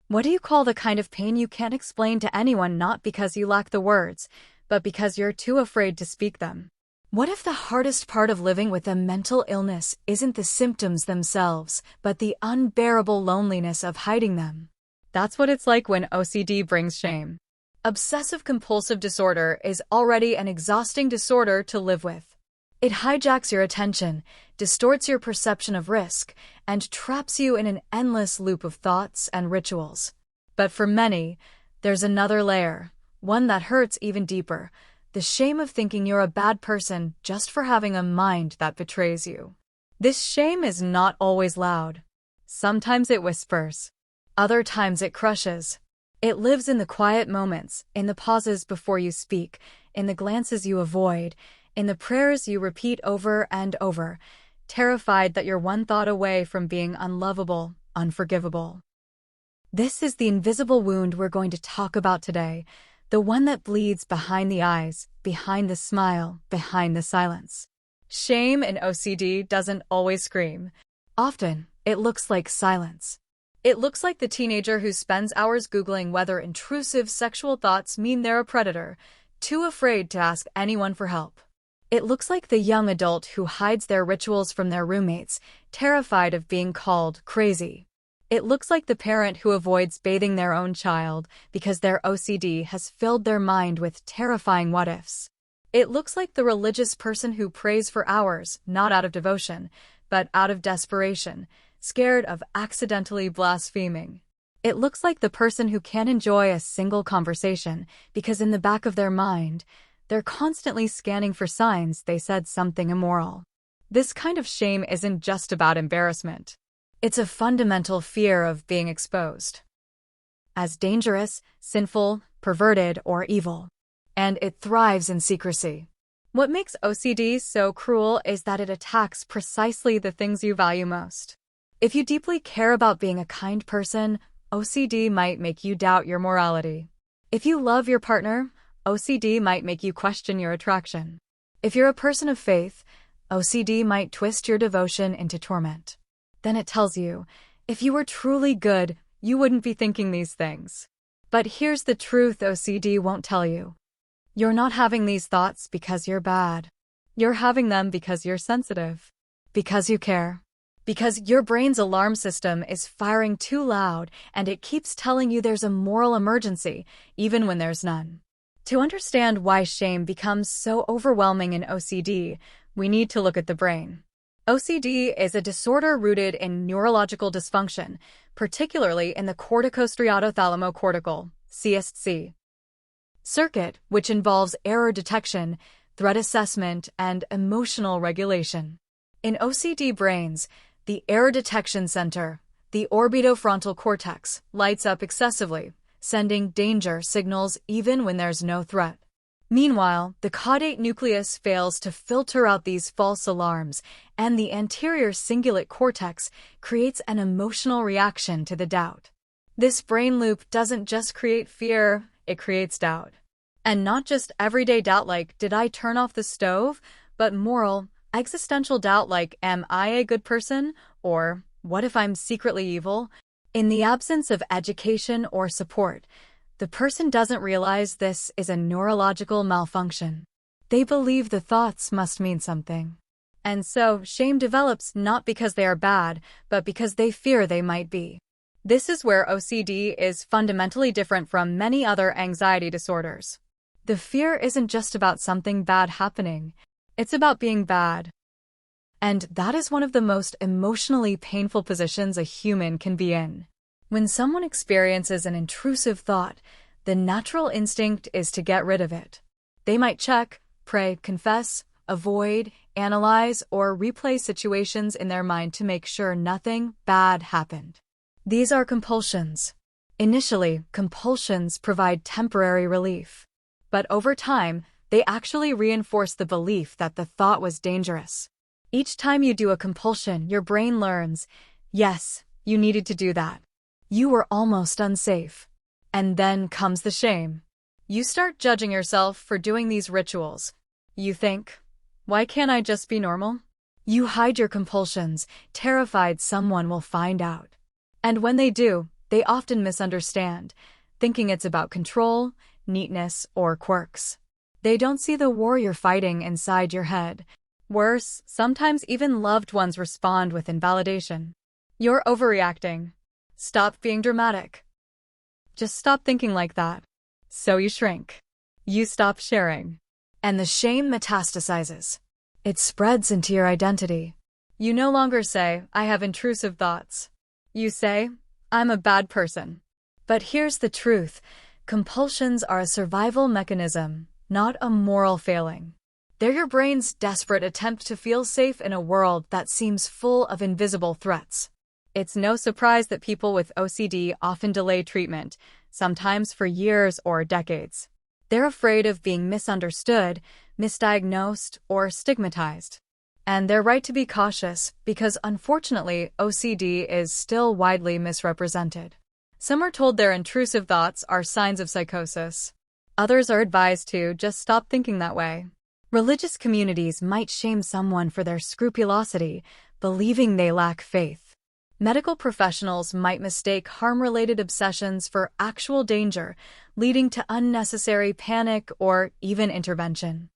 What do you call the kind of pain you can't explain to anyone, not because you lack the words, but because you're too afraid to speak them? What if the hardest part of living with a mental illness isn't the symptoms themselves, but the unbearable loneliness of hiding them? That's what it's like when OCD brings shame. Obsessive-compulsive disorder is already an exhausting disorder to live with. It hijacks your attention, distorts your perception of risk, and traps you in an endless loop of thoughts and rituals. But for many, there's another layer, one that hurts even deeper: the shame of thinking you're a bad person just for having a mind that betrays you. This shame is not always loud. Sometimes it whispers. Other times it crushes. It lives in the quiet moments, in the pauses before you speak, in the glances you avoid, in the prayers you repeat over and over, terrified that you're one thought away from being unlovable, unforgivable. This is the invisible wound we're going to talk about today, the one that bleeds behind the eyes, behind the smile, behind the silence. Shame in OCD doesn't always scream. Often, it looks like silence. It looks like the teenager who spends hours Googling whether intrusive sexual thoughts mean they're a predator, too afraid to ask anyone for help. It looks like the young adult who hides their rituals from their roommates, terrified of being called crazy. It looks like the parent who avoids bathing their own child because their OCD has filled their mind with terrifying what-ifs. It looks like the religious person who prays for hours, not out of devotion, but out of desperation, scared of accidentally blaspheming. It looks like the person who can't enjoy a single conversation because in the back of their mind, they're constantly scanning for signs they said something immoral. This kind of shame isn't just about embarrassment. It's a fundamental fear of being exposed as dangerous, sinful, perverted, or evil. And it thrives in secrecy. What makes OCD so cruel is that it attacks precisely the things you value most. If you deeply care about being a kind person, OCD might make you doubt your morality. If you love your partner, OCD might make you question your attraction. If you're a person of faith, OCD might twist your devotion into torment. Then it tells you, if you were truly good, you wouldn't be thinking these things. But here's the truth OCD won't tell you. You're not having these thoughts because you're bad. You're having them because you're sensitive. Because you care. Because your brain's alarm system is firing too loud and it keeps telling you there's a moral emergency, even when there's none. To understand why shame becomes so overwhelming in OCD, we need to look at the brain. OCD is a disorder rooted in neurological dysfunction, particularly in the corticostriato-thalamocortical (CSC) circuit, which involves error detection, threat assessment, and emotional regulation. In OCD brains, the error detection center, the orbitofrontal cortex, lights up excessively, sending danger signals even when there's no threat. Meanwhile, the caudate nucleus fails to filter out these false alarms, and the anterior cingulate cortex creates an emotional reaction to the doubt. This brain loop doesn't just create fear, it creates doubt. And not just everyday doubt like, did I turn off the stove? But moral, existential doubt like, am I a good person? Or, what if I'm secretly evil? In the absence of education or support, the person doesn't realize this is a neurological malfunction. They believe the thoughts must mean something. And so, shame develops not because they are bad, but because they fear they might be. This is where OCD is fundamentally different from many other anxiety disorders. The fear isn't just about something bad happening, it's about being bad. And that is one of the most emotionally painful positions a human can be in. When someone experiences an intrusive thought, the natural instinct is to get rid of it. They might check, pray, confess, avoid, analyze, or replay situations in their mind to make sure nothing bad happened. These are compulsions. Initially, compulsions provide temporary relief. But over time, they actually reinforce the belief that the thought was dangerous. Each time you do a compulsion, your brain learns, yes, you needed to do that. You were almost unsafe. And then comes the shame. You start judging yourself for doing these rituals. You think, why can't I just be normal? You hide your compulsions, terrified someone will find out. And when they do, they often misunderstand, thinking it's about control, neatness, or quirks. They don't see the war you're fighting inside your head. Worse, sometimes even loved ones respond with invalidation. You're overreacting. Stop being dramatic. Just stop thinking like that. So you shrink. You stop sharing. And the shame metastasizes. It spreads into your identity. You no longer say, I have intrusive thoughts. You say, I'm a bad person. But here's the truth. Compulsions are a survival mechanism, not a moral failing. They're your brain's desperate attempt to feel safe in a world that seems full of invisible threats. It's no surprise that people with OCD often delay treatment, sometimes for years or decades. They're afraid of being misunderstood, misdiagnosed, or stigmatized. And they're right to be cautious because, unfortunately, OCD is still widely misrepresented. Some are told their intrusive thoughts are signs of psychosis. Others are advised to just stop thinking that way. Religious communities might shame someone for their scrupulosity, believing they lack faith. Medical professionals might mistake harm-related obsessions for actual danger, leading to unnecessary panic or even intervention.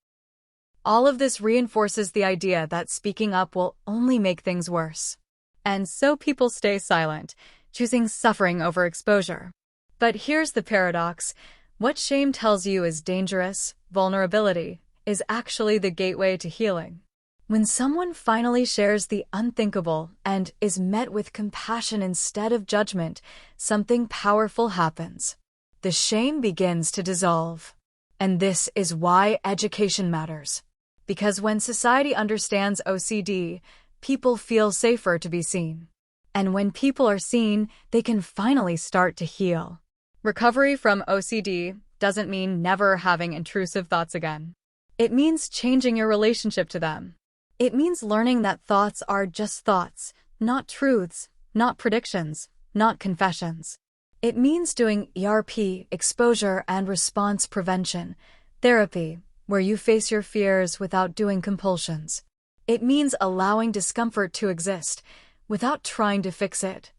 All of this reinforces the idea that speaking up will only make things worse. And so people stay silent, choosing suffering over exposure. But here's the paradox. What shame tells you is dangerous, vulnerability, is actually the gateway to healing. When someone finally shares the unthinkable and is met with compassion instead of judgment, something powerful happens. The shame begins to dissolve. And this is why education matters. Because when society understands OCD, people feel safer to be seen. And when people are seen, they can finally start to heal. Recovery from OCD doesn't mean never having intrusive thoughts again. It means changing your relationship to them. It means learning that thoughts are just thoughts, not truths, not predictions, not confessions. It means doing ERP, exposure and response prevention, therapy, where you face your fears without doing compulsions. It means allowing discomfort to exist without trying to fix it.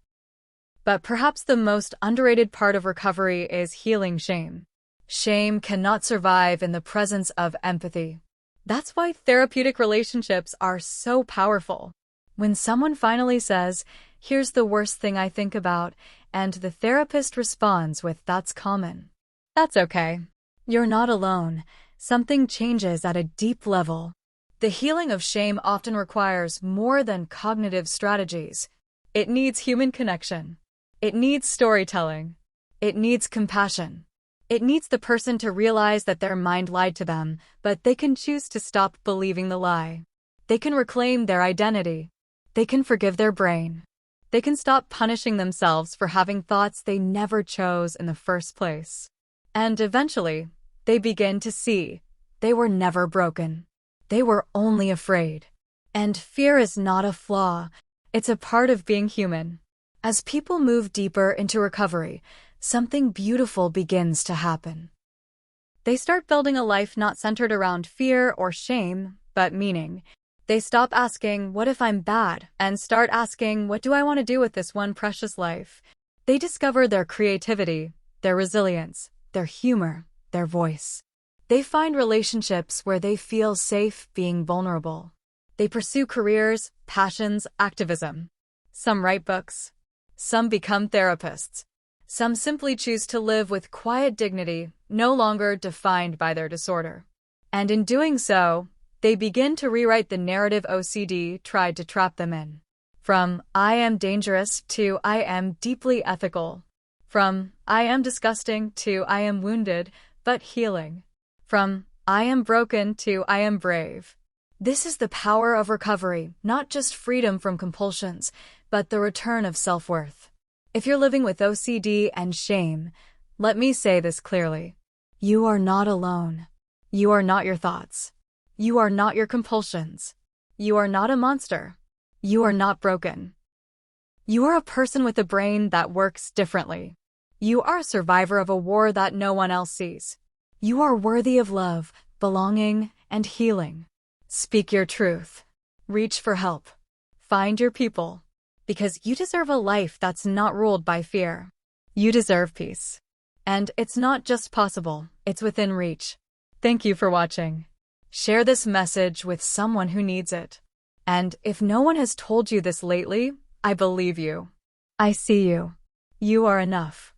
But perhaps the most underrated part of recovery is healing shame. Shame cannot survive in the presence of empathy. That's why therapeutic relationships are so powerful. When someone finally says, here's the worst thing I think about, and the therapist responds with, that's common. That's okay. You're not alone. Something changes at a deep level. The healing of shame often requires more than cognitive strategies. It needs human connection. It needs storytelling. It needs compassion. It needs the person to realize that their mind lied to them, but they can choose to stop believing the lie. They can reclaim their identity. They can forgive their brain. They can stop punishing themselves for having thoughts they never chose in the first place. And eventually, they begin to see they were never broken. They were only afraid. And fear is not a flaw. It's a part of being human. As people move deeper into recovery, something beautiful begins to happen. They start building a life not centered around fear or shame, but meaning. They stop asking, what if I'm bad? And start asking, what do I want to do with this one precious life? They discover their creativity, their resilience, their humor, their voice. They find relationships where they feel safe being vulnerable. They pursue careers, passions, activism. Some write books. Some become therapists. Some simply choose to live with quiet dignity, no longer defined by their disorder. And in doing so, they begin to rewrite the narrative OCD tried to trap them in. From, I am dangerous, to I am deeply ethical. From, I am disgusting, to I am wounded, but healing. From, I am broken, to I am brave. This is the power of recovery, not just freedom from compulsions, but the return of self-worth. If you're living with OCD and shame, let me say this clearly. You are not alone. You are not your thoughts. You are not your compulsions. You are not a monster. You are not broken. You are a person with a brain that works differently. You are a survivor of a war that no one else sees. You are worthy of love, belonging, and healing. Speak your truth. Reach for help. Find your people. Because you deserve a life that's not ruled by fear. You deserve peace. And it's not just possible, it's within reach. Thank you for watching. Share this message with someone who needs it. And if no one has told you this lately, I believe you. I see you. You are enough.